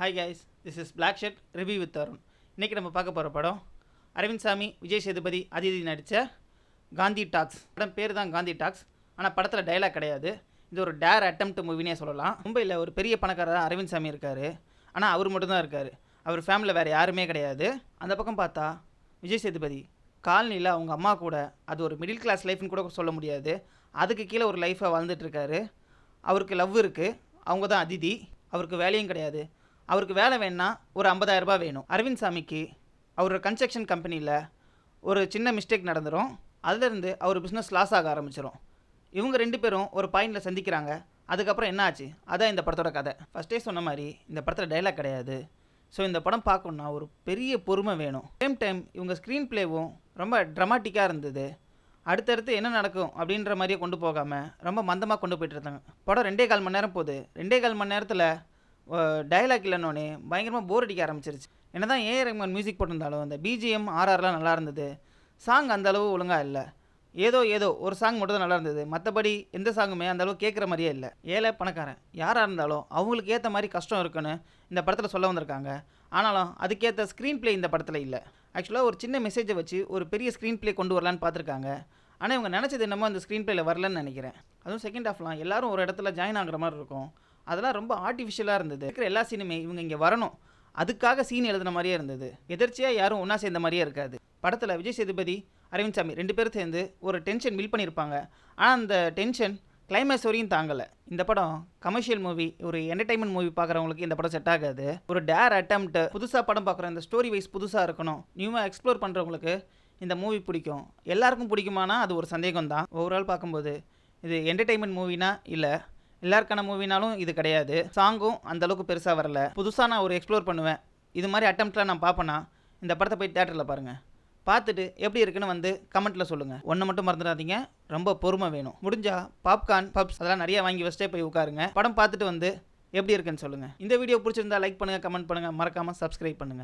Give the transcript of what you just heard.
Hi guys, this is black shirt review with Arun. இன்றைக்கி நம்ம பார்க்க போகிற படம் அரவிந்த் சாமி, விஜய் சேதுபதி, அதிதி நடித்த காந்தி டாக்ஸ். படம் பேர் தான் காந்தி டாக்ஸ், ஆனால் படத்தில் டைலாக் கிடையாது. இது ஒரு டேர் அட்டெம்ப்ட் மூவினே சொல்லலாம். மும்பையில் ஒரு பெரிய பணக்காரர் அரவிந்த் சாமி இருக்கார், ஆனால் அவர் மட்டும்தான் இருக்கார். அவர் ஃபேமிலியில் வேறு யாருமே கிடையாது. அந்த பக்கம் பார்த்தா விஜய் சேதுபதி காலனியில் அவங்க அம்மா கூட, அது ஒரு மிடில் கிளாஸ் லைஃப்னு கூட சொல்ல முடியாது, அதுக்கு கீழே ஒரு லைஃப்பை வாழ்ந்துட்டுருக்காரு. அவருக்கு லவ் இருக்குது, அவங்க தான் அதிதி. அவருக்கு வேலையும் கிடையாது. அவருக்கு வேலை வேணுன்னா ஒரு 50,000 ரூபாய் வேணும். அரவிந்த் சாமிக்கு அவர் கன்ஸ்ட்ரக்ஷன் கம்பெனியில் ஒரு சின்ன மிஸ்டேக் நடந்துடும். அதுலேருந்து அவர் பிஸ்னஸ் லாஸ் ஆக ஆரம்பிச்சிடும். இவங்க 2 பேரும் ஒரு பாயிண்டில் சந்திக்கிறாங்க. அதுக்கப்புறம் என்ன ஆச்சு, அதான் இந்த படத்தோட கதை. ஃபஸ்ட்டே சொன்ன மாதிரி இந்த படத்தில் டைலாக் கிடையாது. ஸோ இந்த படம் பார்க்கணுன்னா ஒரு பெரிய பொறுமை வேணும். சேம் டைம் இவங்க ஸ்க்ரீன் பிளேவும் ரொம்ப ட்ரமாட்டிக்காக இருந்தது. அடுத்தடுத்து என்ன நடக்கும் அப்படின்ற மாதிரியே கொண்டு போகாமல் ரொம்ப மந்தமாக கொண்டு போய்ட்டு இருந்தாங்க. படம் 2.25 மணி நேரம் போகுது. 2.25 மணி நேரத்தில் டைலாக் இல்லைன்னொன்னே பயங்கரமாக போர் அடிக்க ஆரம்பிச்சிருச்சு. என்ன தான் ஏஆர் ரஹ்மான் மியூசிக் போட்டிருந்தாலும் அந்த பிஜிஎம் ஆர்ஆர்லாம் நல்லா இருந்தது. சாங் அந்தளவு ஒழுங்காக இல்லை. ஏதோ ஒரு சாங் மட்டும் தான் நல்லா இருந்தது. மற்றபடி எந்த சாங்குமே அந்தளவு கேட்குற மாதிரியே இல்லை. ஏழை பணக்காரன் யாராக இருந்தாலும் அவங்களுக்கு ஏற்ற மாதிரி கஷ்டம் இருக்குன்னு இந்த படத்தில் சொல்ல வந்திருக்காங்க. ஆனாலும் அதுக்கேற்ற ஸ்க்ரீன் பிளே இந்த படத்தில் இல்லை. ஆக்சுவலாக ஒரு சின்ன மெசேஜை வச்சு ஒரு பெரிய ஸ்க்ரீன் பிளே கொண்டு வரலான்னு பார்த்துருக்காங்க. ஆனால் இவங்க நினச்சது என்னமோ அந்த ஸ்க்ரீன் பிளேயில் வரலன்னு நினைக்கிறேன். அதுவும் செகண்ட் ஹாஃப்லாம் எல்லோரும் ஒரு இடத்துல ஜாயின் ஆகிற மாதிரி இருக்கும். அதெல்லாம் ரொம்ப ஆர்டிஃபிஷியலாக இருந்தது. இருக்கிற எல்லா சீனுமே இவங்க இங்கே வரணும், அதுக்காக சீன் எழுதுன மாதிரியே இருந்தது. எதிர்ச்சியாக யாரும் ஒன்றா சேர்ந்த மாதிரியே இருக்காது. படத்தில் விஜய் சேதுபதி, அரவிந்த் சாமி 2 பேரும் சேர்ந்து ஒரு டென்ஷன் பில்ட் பண்ணியிருப்பாங்க. ஆனால் அந்த டென்ஷன் கிளைமேக்ஸ் வரையும் தாங்கலை. இந்த படம் கமர்ஷியல் மூவி, ஒரு என்டர்டைன்மெண்ட் மூவி பார்க்குறவங்களுக்கு இந்த படம் செட் ஆகாது. ஒரு டேர் அட்டெம்ப்ட், புதுசாக படம் பார்க்குற இந்த ஸ்டோரி வைஸ் புதுசாக இருக்கணும், நியூவாக எக்ஸ்ப்ளோர் பண்ணுறவங்களுக்கு இந்த மூவி பிடிக்கும். எல்லாருக்கும் பிடிக்குமானா அது ஒரு சந்தேகம் தான். ஓவரால் பார்க்கும்போது இது என்டர்டைன்மெண்ட் மூவினா இல்லை, எல்லாருக்கான மூவினாலும் இது கிடையாது. சாங்கும் அந்தளவுக்கு பெருசாக வரல. புதுசாக நான் ஒரு எக்ஸ்ப்ளோர் பண்ணுவேன், இது மாதிரி அட்டெம்ப்ட்லாம் நான் பார்ப்பேன்னா இந்த படத்தை போய் தேட்டரில் பாருங்கள். பார்த்துட்டு எப்படி இருக்குன்னு வந்து கமெண்ட்டில் சொல்லுங்கள். ஒன்று மட்டும் மறந்துடாதீங்க, ரொம்ப பொறுமை வேணும். முடிஞ்சால் பாப்கார்ன், பப்ஸ் அதெல்லாம் நிறைய வாங்கி வச்சுட்டே போய் உட்காருங்க. படம் பார்த்துட்டு வந்து எப்படி இருக்குன்னு சொல்லுங்கள். இந்த வீடியோ பிடிச்சிருந்தா லைக் பண்ணுங்கள், கமெண்ட் பண்ணுங்கள், மறக்காமல் சப்ஸ்கிரைப் பண்ணுங்கள்.